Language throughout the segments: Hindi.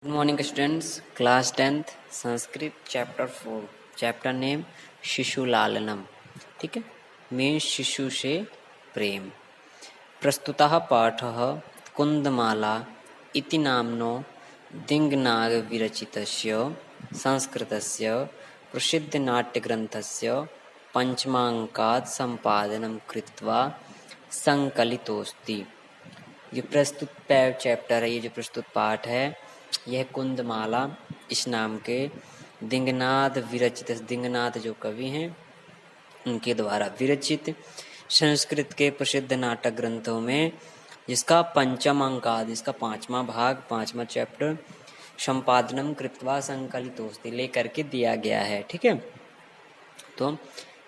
Good morning students, class 10th Sanskrit chapter 4 chapter name शिशु लालनम। ठीक है, में शिशु से प्रेम। प्रस्तुतः पाठः कुन्दमाला इति नाम्नो दिङ्नाग विरचितस्य संस्कृतस्य प्रसिद्धनाट्यग्रन्थस्य पञ्चमाङ्कात् सम्पादनं कृत्वा संकलितोऽस्ति। ये प्रस्तुत चैप्टर है, ये जो प्रस्तुत पाठ है यह कुंदमाला इस नाम के दिंगनाथ विरचित, दिंगनाथ जो कवि हैं उनके द्वारा विरचित संस्कृत के प्रसिद्ध नाटक ग्रंथों में जिसका पंचम अंकाद, इसका पांचवा भाग, पांचवा चैप्टर संपादनम कृत्वा संकलितोस्ति लेकर के दिया गया है। ठीक है, तो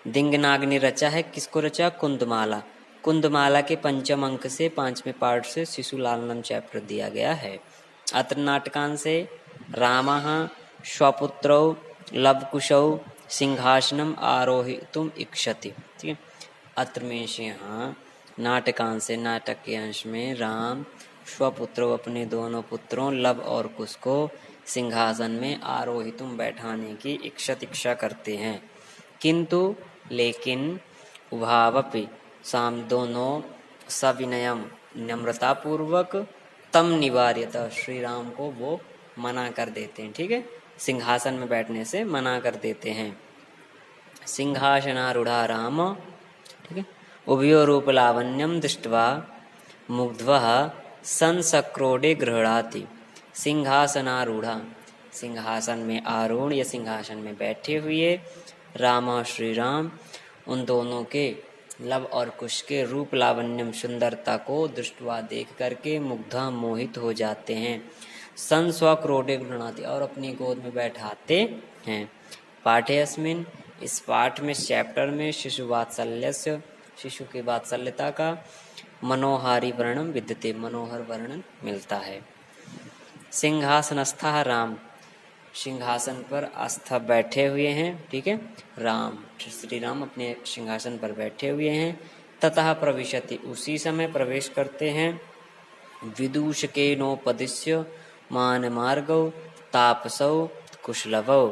दिंगनाग ने रचा है, किसको रचा? कुंदमाला। कुंदमाला के पंचम अंक से पांचवें पार्ट से शिशु लालनम चैप्टर दिया गया है। अत्र नाटकांश से रामः स्वपुत्रौ लवकुशौ सिंहासनम आरोहितुम इच्छति। ठीक है, अत्र में से यहाँ नाटकांश से, नाटक के अंश में राम स्वपुत्रों अपने दोनों पुत्रों लव और कुश को सिंहासन में आरोहितुम बैठाने की इच्छा करते हैं। किंतु लेकिन उभावपि साम दोनों सविनयम नम्रतापूर्वक तम निवार्यत श्री राम को वो मना कर देते हैं। ठीक है, सिंहासन में बैठने से मना कर देते हैं। सिंहासनारूढ़ा राम, ठीक है, उभयो रूप लावण्यम दृष्ट्वा मुग्धः संसक्रोडे गृह्णाति। सिंहासनारूढ़ा, सिंहासन में आरूढ़ या सिंहासन में बैठे हुए राम श्री राम उन दोनों के लव और कुश के रूप लावण्यम सुंदरता को दृष्टवा देख करके मुग्धा मोहित हो जाते हैं। सन स्वक्रोडे गृह्णाति और अपनी गोद में बैठाते हैं। पाठे अस्मिन्, इस पाठ में, चैप्टर में शिशु वात्सल्यस्य, शिशु की वात्सल्यता का मनोहारी वर्णन विद्यते, मनोहर वर्णन मिलता है। सिंहासनस्थः राम, सिंहासन पर आस्था बैठे हुए हैं। ठीक है, राम श्री राम अपने सिंहासन पर बैठे हुए हैं। ततः प्रविशति, उसी समय प्रवेश करते हैं। विदूषकेनोपदिश्य मान मार्गौ तापसौ कुशलवौ,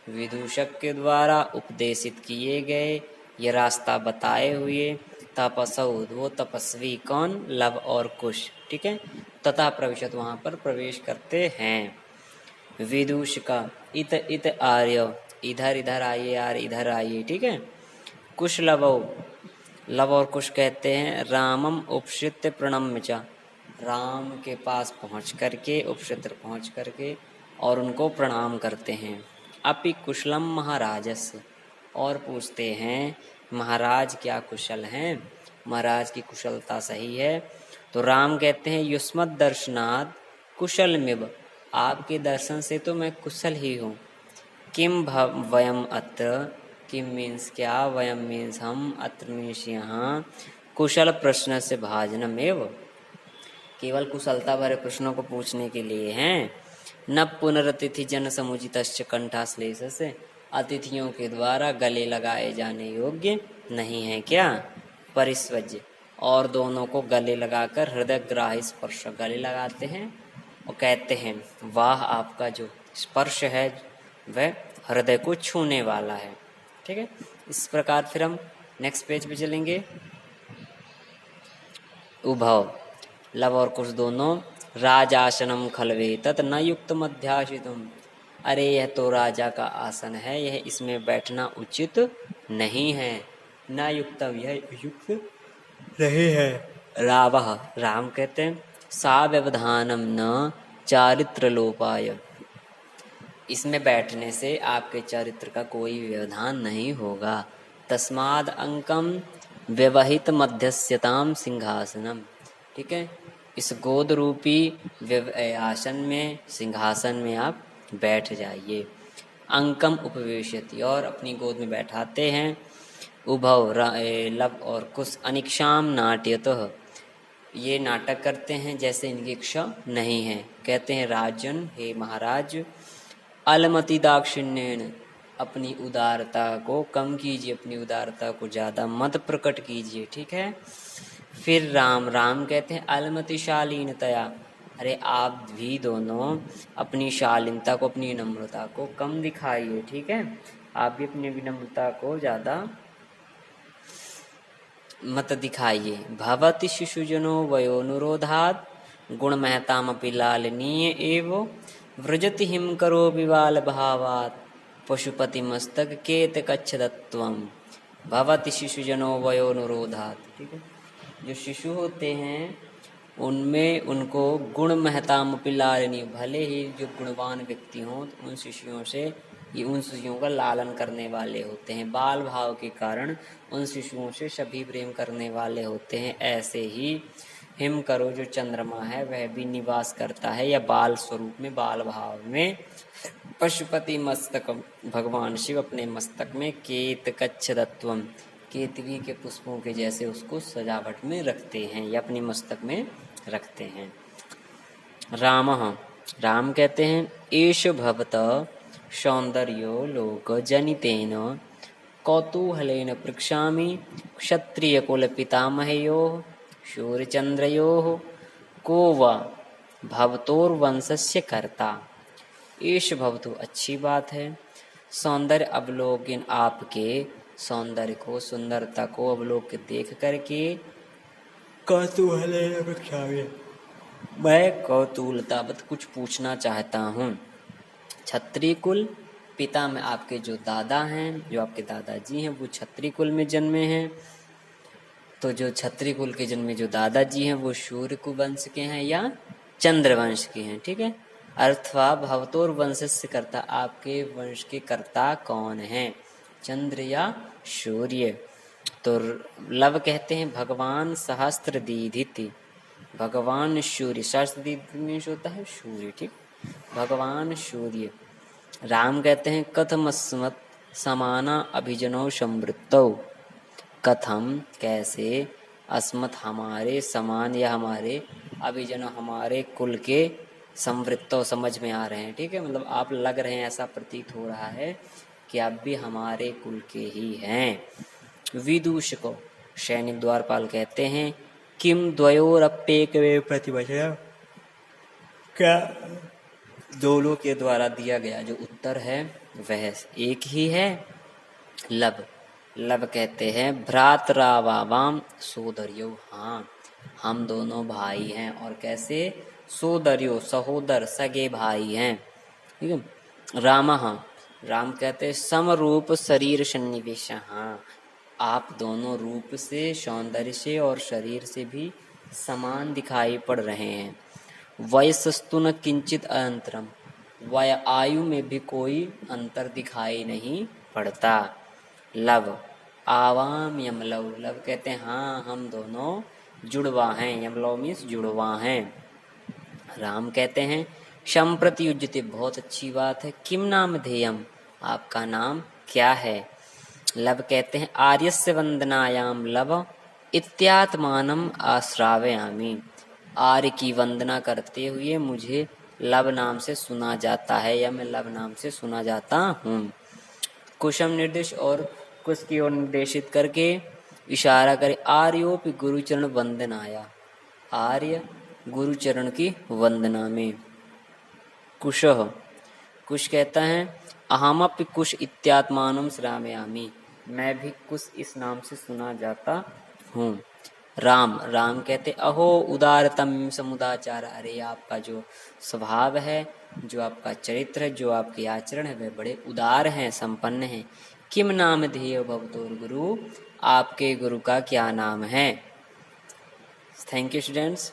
विदूषक के द्वारा उपदेशित किए गए ये रास्ता बताए हुए तापसौ, वो तपस्वी कौन? लव और कुश। ठीक है, ततः प्रविशत, वहां पर प्रवेश करते हैं। विदूष का इत इत आर्य, इधर इधर आइए यार, इधर आइए। ठीक है, कुश लवौ, लव और कुश कहते हैं रामम उपश्रित्य प्रणम्य च, राम के पास पहुंच करके, उपश्रित्र पहुंच करके और उनको प्रणाम करते हैं। अपि कुशलम महाराजस्य, और पूछते हैं महाराज क्या कुशल हैं? महाराज की कुशलता सही है? तो राम कहते हैं युष्मद् दर्शनात् कुशलमिव, आपके दर्शन से तो मैं कुशल ही हूँ। किम वयम अत्र, किम मीन्स क्या, वयम मीन्स हम, अत्र मीन्स यहाँ, कुशल प्रश्न से भाजनम एव, केवल कुशलता भरे प्रश्नों को पूछने के लिए हैं। न पुनरतिथि जन समुचितश्च कंठाश्लेष से, अतिथियों के द्वारा गले लगाए जाने योग्य नहीं है क्या? परिस्वज्य, और दोनों को गले लगाकर हृदय ग्राही स्पर्श, गले लगाते हैं और कहते हैं वाह, आपका जो स्पर्श है वह हृदय को छूने वाला है। ठीक है, इस प्रकार फिर हम नेक्स्ट पेज पे चलेंगे। उभव, लव और कुश दोनों, राजासनम खलवे तत् न युक्त मध्याशितुम, अरे यह तो राजा का आसन है, यह इसमें बैठना उचित नहीं है। न युक्तम, यह युक्त नहीं है। रावः, राम कहते हैं सा व्यवधानम न चारित्र लोपाय, इसमें बैठने से आपके चरित्र का कोई व्यवधान नहीं होगा। तस्माद अंकम व्यवहित मध्यस्यताम सिंहासनम, ठीक है, इस गोद रूपी आसन में, सिंहासन में आप बैठ जाइए। अंकम उपवेशति, और अपनी गोद में बैठाते हैं। उभव, लव और कुश, अनिक्षाम नाट्यतः, ये नाटक करते हैं जैसे इनकी इच्छा नहीं है। कहते हैं राजन, हे महाराज, अलमति दाक्षिण्येन, अपनी उदारता को कम कीजिए, अपनी उदारता को ज़्यादा मत प्रकट कीजिए। ठीक है, फिर राम कहते हैं अलमतिशालीनतया, अरे आप भी दोनों अपनी शालीनता को, अपनी विनम्रता को कम दिखाइए, ठीक है। आप भी अपनी विनम्रता को ज़्यादा मत दिखाइए। भवति शिशुजनो वयोनुरोधात् गुणमहतामपि लालनीय एव व्रजति हिम करो विवाल भावात् पशुपति मस्तक केत कच्छदत्वम। भवति शिशुजनो वयोनुरोधात्, ठीक है। जो शिशु होते हैं उनमें उनको गुण महतामपि लालनीय, भले ही जो गुणवान व्यक्ति हों उन शिशुओं से, ये उन शिशुओं का लालन करने वाले होते हैं। बाल भाव के कारण उन शिशुओं से सभी प्रेम करने वाले होते हैं। ऐसे ही हिम करो जो चंद्रमा है वह भी निवास करता है या बाल स्वरूप में, बाल भाव में। पशुपति मस्तक, भगवान शिव अपने मस्तक में केत कच्छदत्वम, केतकी के पुष्पों के जैसे उसको सजावट में रखते हैं या अपने मस्तक में रखते हैं। राम कहते हैं एष भवत सौंदर्यो लोक जनितेन कौतूहलेन पृक्षामि क्षत्रिय कुल पितामहयोः शूरचंद्रयोः को वा भवतोर्वंशस्य कर्ता। एष भवतु, अच्छी बात है। सौंदर्य अवलोकन, आपके सौंदर्य को, सुंदरता को अवलोकन देख करके कौतूहलेन पृक्षामि, मैं कौतूहलतावत कुछ पूछना चाहता हूँ। क्षत्रिय कुल पिता में, आपके जो दादा हैं, जो आपके दादाजी हैं वो क्षत्रिय कुल में जन्मे हैं। तो जो क्षत्रिय कुल के जन्मे जो दादाजी हैं वो सूर्य को वंश के हैं या चंद्र वंश के हैं, ठीक है। अर्थवा भवतोर वंश से कर्ता, आपके वंश के कर्ता कौन हैं, चंद्र या सूर्य। तो लव कहते हैं भगवान सहस्त्र दीधिति, भगवान सूर्य, सहस्त्र दीधिति मीन्स होता है सूर्य, ठीक, भगवान सूर्य। राम कहते हैं कथमस्मत् समाना अभिजनो संवृत्तौ, कथम कैसे, अस्मत् हमारे, समान या हमारे, अभिजनो हमारे कुल के, संवृत्तौ समझ में आ रहे हैं, ठीक है। मतलब आप लग रहे हैं, ऐसा प्रतीत हो रहा है कि आप भी हमारे कुल के ही हैं। विदूषको, सैनिक द्वारपाल कहते हैं किम द्वयोरप्येकवे प्रतिवचनम्, क्या दोनों के द्वारा दिया गया जो उत्तर है वह एक ही है। लब कहते हैं भ्रातरावाम सोदर्यो, हाँ हम दोनों भाई हैं। और कैसे, सोदर्यो सहोदर, सगे भाई हैं, ठीक है। राम कहते हैं समरूप शरीर सन्निवेश, हाँ आप दोनों रूप से, सौंदर्य से और शरीर से भी समान दिखाई पड़ रहे हैं। वयसस्तु न किंचित अंतरम, वय आयु में भी कोई अंतर दिखाई नहीं पड़ता। लव आवाम यमलव, लव कहते हैं हाँ हम दोनों जुड़वा हैं, यमलव मीन्स जुड़वा हैं। राम कहते हैं संप्रति युज्यते, बहुत अच्छी बात है। किम नाम धेयम, आपका नाम क्या है। लव कहते हैं आर्यस्य वंदनायाम लव इत्यात्मानम आश्रावयामि, आर्य की वंदना करते हुए मुझे लव नाम से सुना जाता है या मैं लव नाम से सुना जाता हूँ। कुशम निर्देश और कुश की ओर निर्देशित करके इशारा करे, आर्योपि गुरुचरण वंदनाया, आर्य गुरुचरण की वंदना में। कुश कहता है अहमपि कुश इत्यात्मानम श्रावयामि, मैं भी कुश इस नाम से सुना जाता हूँ। राम कहते अहो उदारतम समुदाचार, अरे आपका जो स्वभाव है, जो आपका चरित्र है, जो आपके आचरण है वह बड़े उदार हैं, संपन्न हैं। किम नाम ध्येय भवतोर गुरु, आपके गुरु का क्या नाम है। Thank you students.